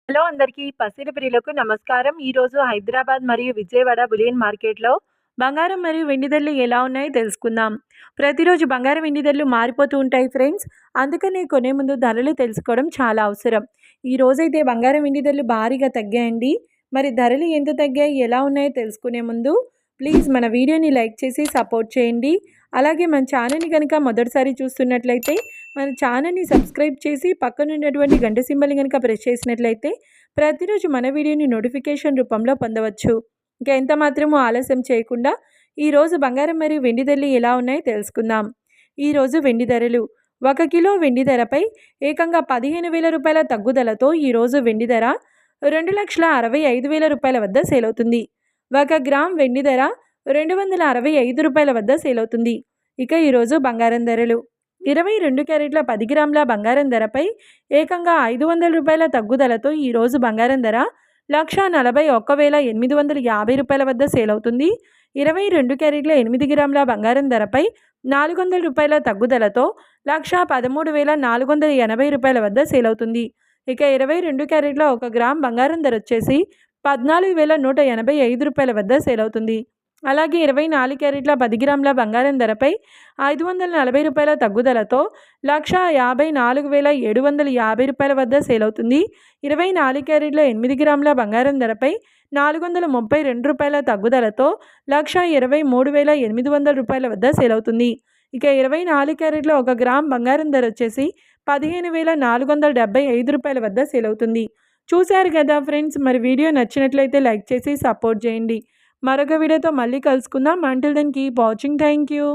Hello అందరికీ పసిడి ప్రియులకు నమస్కారం. ఈరోజు హైదరాబాద్ మరియు విజయవాడ బులియన్ మార్కెట్‌లో బంగారం మరియు వెండి ధరలు ఎలా ఉన్నాయో తెలుసుకుందాం. ప్రతిరోజు బంగారం, వెండి ధరలు మారిపోతూ ఉంటాయి ఫ్రెండ్స్. అందుకని కొనే ముందు ధరలు తెలుసుకోవడం చాలా అవసరం. ఈరోజైతే బంగారం, వెండి ధరలు భారీగా తగ్గాయండి. మరి ధరలు ఎంత తగ్గాయి, ఎలా ఉన్నాయో తెలుసుకునే ముందు ప్లీజ్ మన వీడియోని లైక్ చేసి సపోర్ట్ చేయండి. అలాగే మన ఛానల్ని కనుక మొదటిసారి చూస్తున్నట్లయితే మన ఛానల్ని సబ్స్క్రైబ్ చేసి పక్కనున్నటువంటి గంట సింబల్ని కనుక ప్రెస్ చేసినట్లయితే ప్రతిరోజు మన వీడియోని నోటిఫికేషన్ రూపంలో పొందవచ్చు. ఇంకా ఎంత మాత్రమూ ఆలస్యం చేయకుండా ఈరోజు బంగారం మరియు వెండి ధరలు ఎలా ఉన్నాయో తెలుసుకుందాం. ఈరోజు వెండి ధరలు 1 కిలో వెండి ధరపై ఏకంగా 15,000 రూపాయల తగ్గుదలతో ఈరోజు వెండి ధర 2,65,000 రూపాయల వద్ద సేల్ అవుతుంది. 1 గ్రామ్ వెండి ధర 265 రూపాయల వద్ద సేల్ అవుతుంది. ఇక ఈరోజు బంగారం ధరలు 22 క్యారెట్ల 10 గ్రాముల బంగారం ధరపై ఏకంగా 500 రూపాయల తగ్గుదలతో ఈరోజు బంగారం ధర 1,41,850 రూపాయల వద్ద సేల్ అవుతుంది. 22 క్యారెట్ల 8 గ్రాముల బంగారం ధరపై 400 రూపాయల తగ్గుదలతో 1,13,480 రూపాయల వద్ద సేల్ అవుతుంది. ఇక 22 క్యారెట్ల 1 గ్రామ్ బంగారం ధర వచ్చేసి 14,185 రూపాయల వద్ద సేల్ అవుతుంది. అలాగే 24 క్యారెట్ల 10 గ్రాముల బంగారం ధరపై 540 రూపాయల తగ్గుదలతో 1,54,750 రూపాయల వద్ద సేల్ అవుతుంది. 24 క్యారెట్ల 8 గ్రాముల బంగారం ధరపై 432 రూపాయల తగ్గుదలతో 1,23,800 రూపాయల వద్ద సేల్ అవుతుంది. ఇక 24 క్యారెట్ల 1 గ్రామ్ బంగారం ధర వచ్చేసి 15,475 రూపాయల వద్ద సేల్ అవుతుంది. చూశారు కదా ఫ్రెండ్స్, మరి వీడియో నచ్చినట్లయితే లైక్ చేసి సపోర్ట్ చేయండి. మరొక వీడియోతో మళ్ళీ కలుసుకుందాం. Until then keep watching. Thank you.